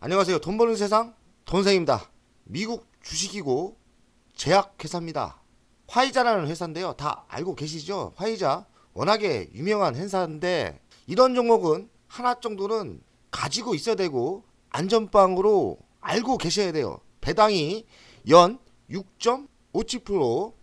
안녕하세요. 돈 버는 세상 돈생입니다. 미국 주식이고 제약회사입니다. 화이자라는 회사인데요. 다 알고 계시죠? 화이자 워낙에 유명한 회사인데 이런 종목은 하나 정도는 가지고 있어야 되고 안전빵으로 알고 계셔야 돼요. 배당이 연 6.57%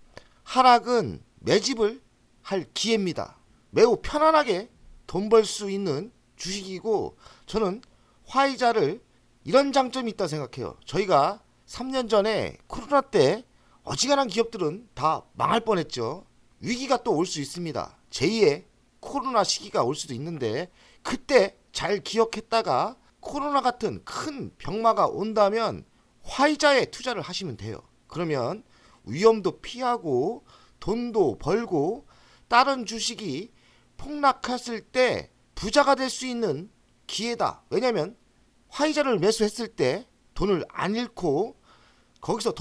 하락은 매집을 할 기회입니다. 매우 편안하게 돈 벌 수 있는 주식이고 저는 화이자를 이런 장점이 있다 생각해요. 저희가 3년 전에 코로나 때 어지간한 기업들은 다 망할 뻔했죠. 위기가 또 올 수 있습니다. 제2의 코로나 시기가 올 수도 있는데 그때 잘 기억했다가 코로나 같은 큰 병마가 온다면 화이자에 투자를 하시면 돼요. 그러면 위험도 피하고 돈도 벌고 다른 주식이 폭락했을 때 부자가 될 수 있는 기회다. 왜냐면 화이자를 매수했을 때 돈을 안 잃고 거기서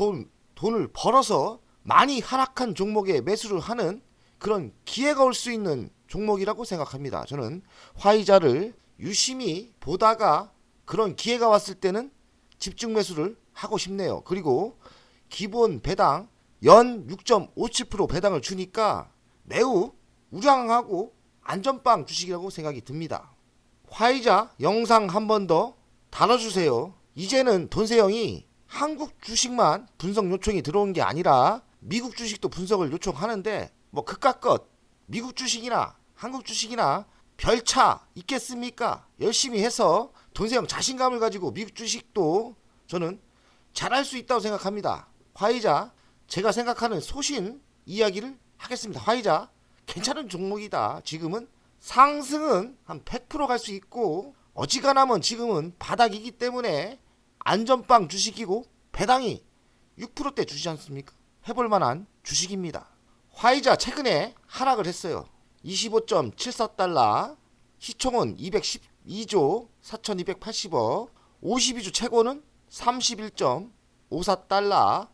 돈을 벌어서 많이 하락한 종목에 매수를 하는 그런 기회가 올 수 있는 종목이라고 생각합니다. 저는 화이자를 유심히 보다가 그런 기회가 왔을 때는 집중 매수를 하고 싶네요. 그리고 기본 배당 연 6.57% 배당을 주니까 매우 우량하고 안전빵 주식이라고 생각이 듭니다. 화이자 영상 한 번 더 달아주세요. 이제는 돈세영이 한국 주식만 분석 요청이 들어온 게 아니라 미국 주식도 분석을 요청하는데 뭐 그깟것 미국 주식이나 한국 주식이나 별차 있겠습니까? 열심히 해서 돈세영 자신감을 가지고 미국 주식도 저는 잘할 수 있다고 생각합니다. 화이자 제가 생각하는 소신 이야기를 하겠습니다. 화이자 괜찮은 종목이다. 지금은 상승은 한 100% 갈 수 있고 어지간하면 지금은 바닥이기 때문에 안전빵 주식이고 배당이 6%대 주지 않습니까? 해볼 만한 주식입니다. 화이자 최근에 하락을 했어요. 25.74달러 시총은 212조 4280억 52주 최고는 31.54달러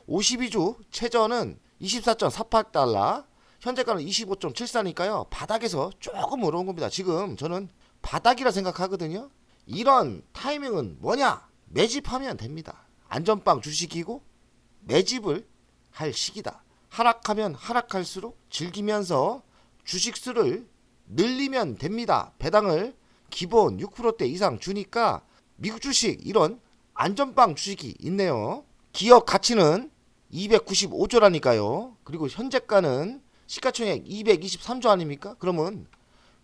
52주 최저는 24.48달러 현재가는 25.74니까요. 바닥에서 조금 어려운 겁니다. 지금 저는 바닥이라 생각하거든요. 이런 타이밍은 뭐냐? 매집하면 됩니다. 안전빵 주식이고 매집을 할 시기다. 하락하면 하락할수록 즐기면서 주식수를 늘리면 됩니다. 배당을 기본 6%대 이상 주니까 미국 주식 이런 안전빵 주식이 있네요. 기업 가치는 295조라니까요. 그리고 현재가는 시가총액 223조 아닙니까? 그러면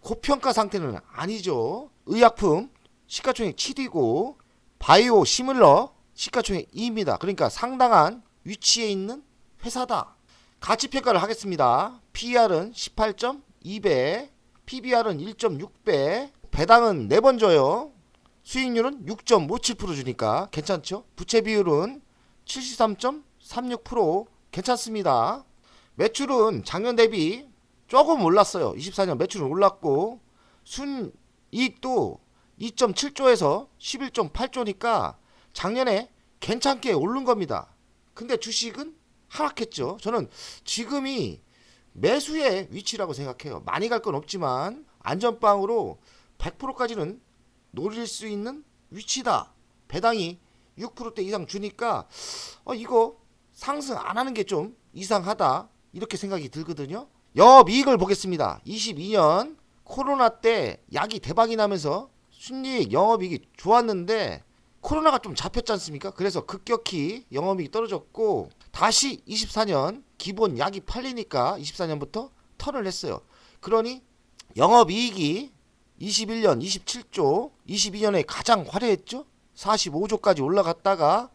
고평가 상태는 아니죠. 의약품 시가총액 7위고 바이오 시뮬러 시가총액 2위입니다. 그러니까 상당한 위치에 있는 회사다. 가치평가를 하겠습니다. PER은 18.2배, PBR은 1.6배, 배당은 4번 줘요. 수익률은 6.57% 주니까 괜찮죠? 부채 비율은 73.36% 괜찮습니다. 매출은 작년 대비 조금 올랐어요. 24년 매출은 올랐고 순이익도 2.7조에서 11.8조니까 작년에 괜찮게 오른 겁니다. 근데 주식은 하락했죠. 저는 지금이 매수의 위치라고 생각해요. 많이 갈 건 없지만 안전빵으로 100%까지는 노릴 수 있는 위치다. 배당이 6%대 이상 주니까 이거 상승 안 하는 게 좀 이상하다. 이렇게 생각이 들거든요. 영업이익을 보겠습니다. 22년 코로나 때 약이 대박이 나면서 순이익 영업이익이 좋았는데 코로나가 좀 잡혔지 않습니까? 그래서 급격히 영업이익이 떨어졌고 다시 24년 기본 약이 팔리니까 24년부터 턴을 했어요. 그러니 영업이익이 21년 27조 22년에 가장 화려했죠. 45조까지 올라갔다가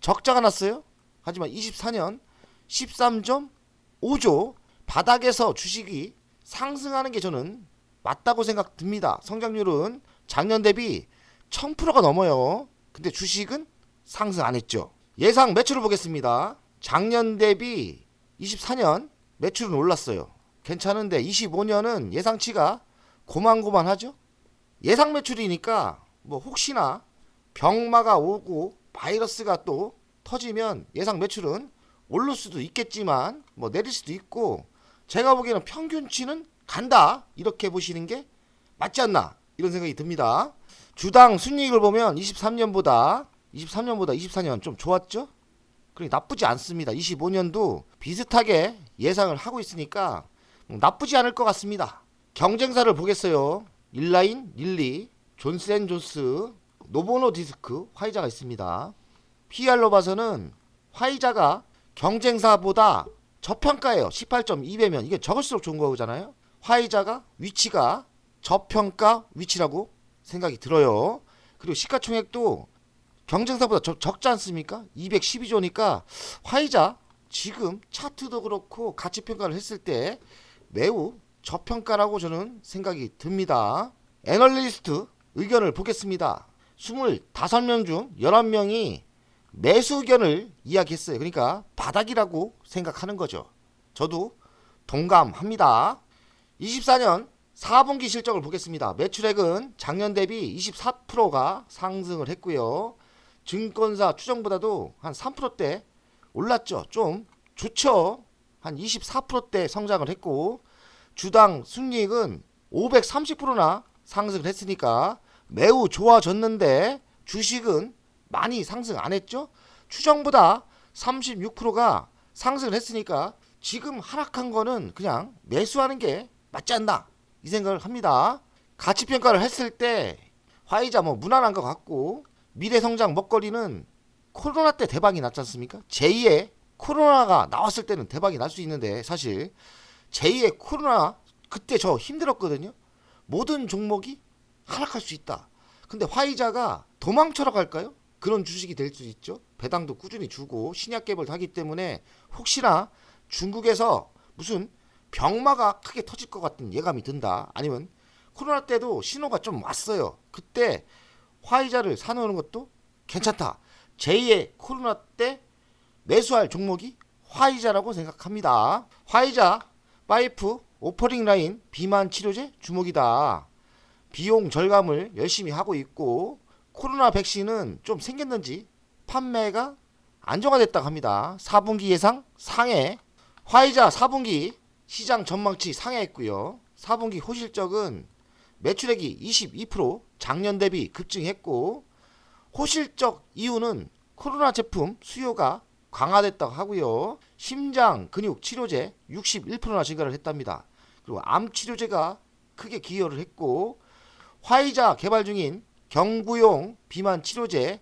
적자가 났어요. 하지만 24년 13.5조 바닥에서 주식이 상승하는 게 저는 맞다고 생각됩니다. 성장률은 작년 대비 1000%가 넘어요. 근데 주식은 상승 안 했죠. 예상 매출을 보겠습니다. 작년 대비 24년 매출은 올랐어요. 괜찮은데 25년은 예상치가 고만고만하죠. 예상 매출이니까 뭐 혹시나 병마가 오고 바이러스가 또 터지면 예상 매출은 오를 수도 있겠지만 뭐 내릴 수도 있고 제가 보기에는 평균치는 간다 이렇게 보시는 게 맞지 않나 이런 생각이 듭니다. 주당 순이익을 보면 23년보다 24년 좀 좋았죠? 그러니 나쁘지 않습니다. 25년도 비슷하게 예상을 하고 있으니까 나쁘지 않을 것 같습니다. 경쟁사를 보겠어요. 일라인, 릴리, 존스앤존스, 노보노디스크, 화이자가 있습니다. PR로 봐서는 화이자가 경쟁사보다 저평가예요. 18.2배면 이게 적을수록 좋은 거잖아요. 화이자가 위치가 저평가 위치라고 생각이 들어요. 그리고 시가총액도 경쟁사보다 적지 않습니까? 212조니까 화이자 지금 차트도 그렇고 가치평가를 했을 때 매우 저평가라고 저는 생각이 듭니다. 애널리스트 의견을 보겠습니다. 25명 중 11명이 매수 의견을 이야기했어요. 그러니까 바닥이라고 생각하는 거죠. 저도 동감합니다. 24년 4분기 실적을 보겠습니다. 매출액은 작년 대비 24%가 상승을 했고요. 증권사 추정보다도 한 3%대 올랐죠. 좀 좋죠. 한 24%대 성장을 했고 주당 순이익은 530%나 상승을 했으니까 매우 좋아졌는데 주식은 많이 상승 안 했죠. 추정보다 36%가 상승을 했으니까 지금 하락한 거는 그냥 매수하는 게 맞지 않나 이 생각을 합니다. 가치평가를 했을 때 화이자 뭐 무난한 것 같고 미래성장 먹거리는 코로나 때 대박이 났지 않습니까? 제2의 코로나가 나왔을 때는 대박이 날 수 있는데 사실 제2의 코로나 그때 저 힘들었거든요. 모든 종목이 하락할 수 있다. 근데 화이자가 도망쳐라 갈까요? 그런 주식이 될 수 있죠. 배당도 꾸준히 주고 신약 개발도 하기 때문에 혹시나 중국에서 무슨 병마가 크게 터질 것 같은 예감이 든다. 아니면 코로나 때도 신호가 좀 왔어요. 그때 화이자를 사놓는 것도 괜찮다. 제2의 코로나 때 매수할 종목이 화이자라고 생각합니다. 화이자 5 오퍼링 라인 비만 치료제 주목이다. 비용 절감을 열심히 하고 있고 코로나 백신은 좀 생겼는지 판매가 안정화됐다고 합니다. 4분기 예상 상해. 화이자 4분기 시장 전망치 상해했고요. 4분기 호실적은 매출액이 22% 작년 대비 급증했고 호실적 이유는 코로나 제품 수요가 강화됐다고 하고요. 심장 근육 치료제 61%나 증가를 했답니다. 그리고 암 치료제가 크게 기여를 했고 화이자 개발 중인 경구용 비만 치료제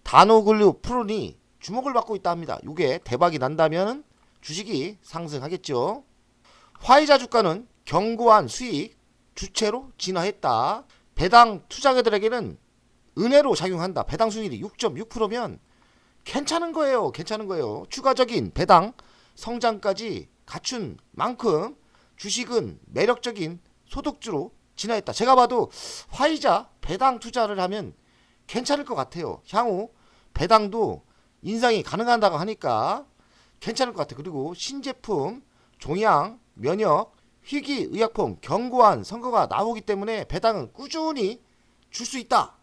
다노글루프론이 주목을 받고 있다 합니다. 이게 대박이 난다면 주식이 상승하겠죠. 화이자 주가는 견고한 수익 주체로 진화했다. 배당 투자자들에게는 은혜로 작용한다. 배당 수익률이 6.6%면 괜찮은 거예요. 괜찮은 거예요. 추가적인 배당 성장까지 갖춘 만큼 주식은 매력적인 소득주로 진화했다. 제가 봐도 화이자 배당 투자를 하면 괜찮을 것 같아요. 향후 배당도 인상이 가능하다고 하니까 괜찮을 것 같아요. 그리고 신제품, 종양, 면역, 희귀의약품 견고한 선거가 나오기 때문에 배당은 꾸준히 줄 수 있다.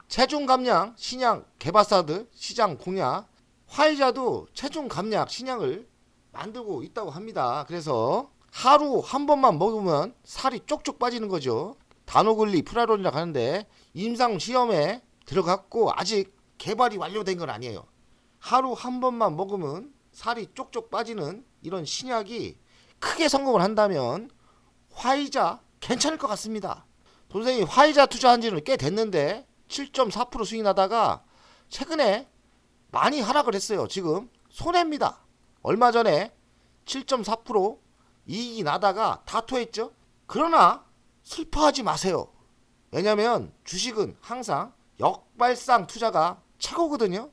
체중 감량 신약 개발사들 시장 공략 화이자도 체중 감량 신약을 만들고 있다고 합니다. 그래서 하루 한 번만 먹으면 살이 쪽쪽 빠지는 거죠. 다노글리 프라론이라고 하는데 임상 시험에 들어갔고 아직 개발이 완료된 건 아니에요. 하루 한 번만 먹으면 살이 쪽쪽 빠지는 이런 신약이 크게 성공을 한다면 화이자 괜찮을 것 같습니다. 선생님이 화이자 투자한 지는 꽤 됐는데 7.4% 수익 나다가 최근에 많이 하락을 했어요. 지금 손해입니다. 얼마 전에 7.4% 이익이 나다가 다 토했죠. 그러나 슬퍼하지 마세요. 왜냐면 주식은 항상 역발상 투자가 최고거든요.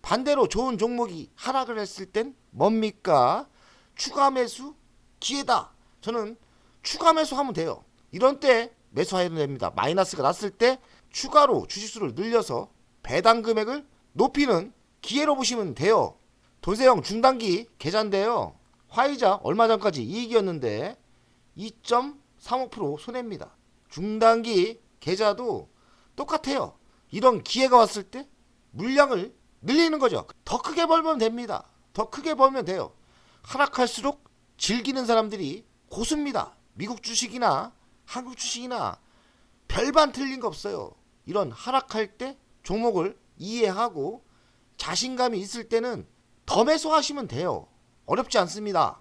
반대로 좋은 종목이 하락을 했을 땐 뭡니까? 추가 매수 기회다. 저는 추가 매수하면 돼요. 이런 때 매수해야 됩니다. 마이너스가 났을 때 추가로 주식수를 늘려서 배당 금액을 높이는 기회로 보시면 돼요. 돈세형 중단기 계좌인데요. 화이자 얼마 전까지 이익이었는데 2.35% 손해입니다. 중단기 계좌도 똑같아요. 이런 기회가 왔을 때 물량을 늘리는 거죠. 더 크게 벌면 됩니다. 더 크게 벌면 돼요. 하락할수록 즐기는 사람들이 고수입니다. 미국 주식이나 한국 주식이나 별반 틀린 거 없어요. 이런 하락할 때 종목을 이해하고 자신감이 있을 때는 더 매수하시면 돼요. 어렵지 않습니다.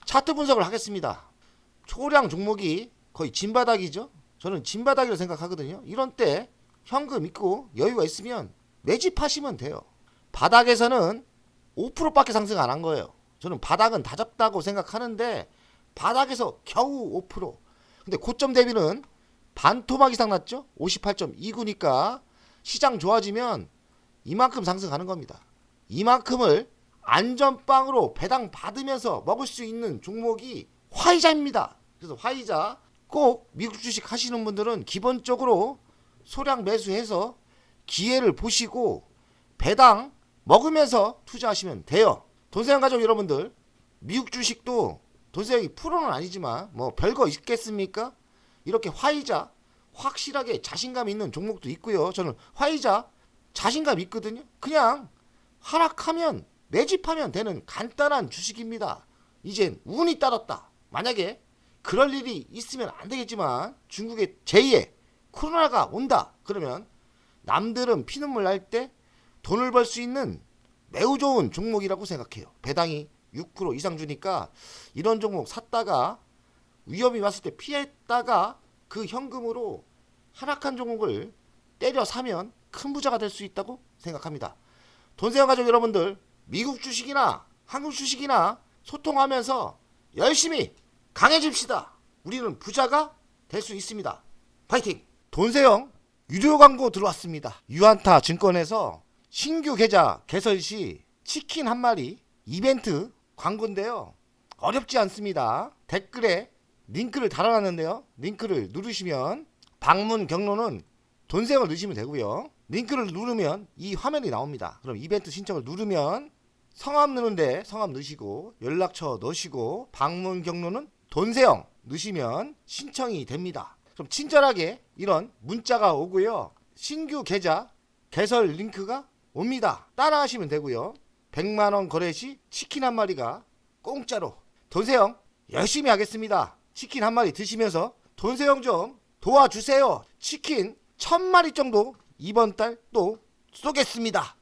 차트 분석을 하겠습니다. 초량 종목이 거의 진바닥이죠. 저는 진바닥이라고 생각하거든요. 이런 때 현금 있고 여유가 있으면 매집하시면 돼요. 바닥에서는 5%밖에 상승 안 한 거예요. 저는 바닥은 다졌다고 생각하는데 바닥에서 겨우 5%. 근데 고점 대비는 반토막 이상 났죠. 58.29니까 시장 좋아지면 이만큼 상승하는 겁니다. 이만큼을 안전빵으로 배당 받으면서 먹을 수 있는 종목이 화이자입니다. 그래서 화이자 꼭 미국 주식 하시는 분들은 기본적으로 소량 매수해서 기회를 보시고 배당 먹으면서 투자하시면 돼요. 돈세영 가족 여러분들, 미국 주식도 돈세영이 프로는 아니지만 뭐 별거 있겠습니까? 이렇게 화이자 확실하게 자신감 있는 종목도 있고요. 저는 화이자 자신감 있거든요. 그냥 하락하면 매집하면 되는 간단한 주식입니다. 이젠 운이 따랐다. 만약에 그럴 일이 있으면 안 되겠지만 중국의 제2의 코로나가 온다. 그러면 남들은 피눈물 날 때 돈을 벌 수 있는 매우 좋은 종목이라고 생각해요. 배당이 6% 이상 주니까 이런 종목 샀다가 위험이 왔을 때 피했다가 그 현금으로 하락한 종목을 때려 사면 큰 부자가 될 수 있다고 생각합니다. 돈세영 가족 여러분들, 미국 주식이나 한국 주식이나 소통하면서 열심히 강해집시다. 우리는 부자가 될 수 있습니다. 파이팅! 돈세영 유료 광고 들어왔습니다. 유한타 증권에서 신규 계좌 개설 시 치킨 한 마리 이벤트 광고인데요. 어렵지 않습니다. 댓글에 링크를 달아놨는데요. 링크를 누르시면 방문 경로는 돈세영을 넣으시면 되고요. 링크를 누르면 이 화면이 나옵니다. 그럼 이벤트 신청을 누르면 성함 넣는데 성함 넣으시고 연락처 넣으시고 방문 경로는 돈세영 넣으시면 신청이 됩니다. 그럼 친절하게 이런 문자가 오고요. 신규 계좌 개설 링크가 옵니다. 따라하시면 되고요. 100만원 거래 시 치킨 한 마리가 공짜로. 돈세영 열심히 하겠습니다. 치킨 한 마리 드시면서 돈세영 좀 도와주세요. 치킨 1000마리 정도 이번 달 또 쏘겠습니다.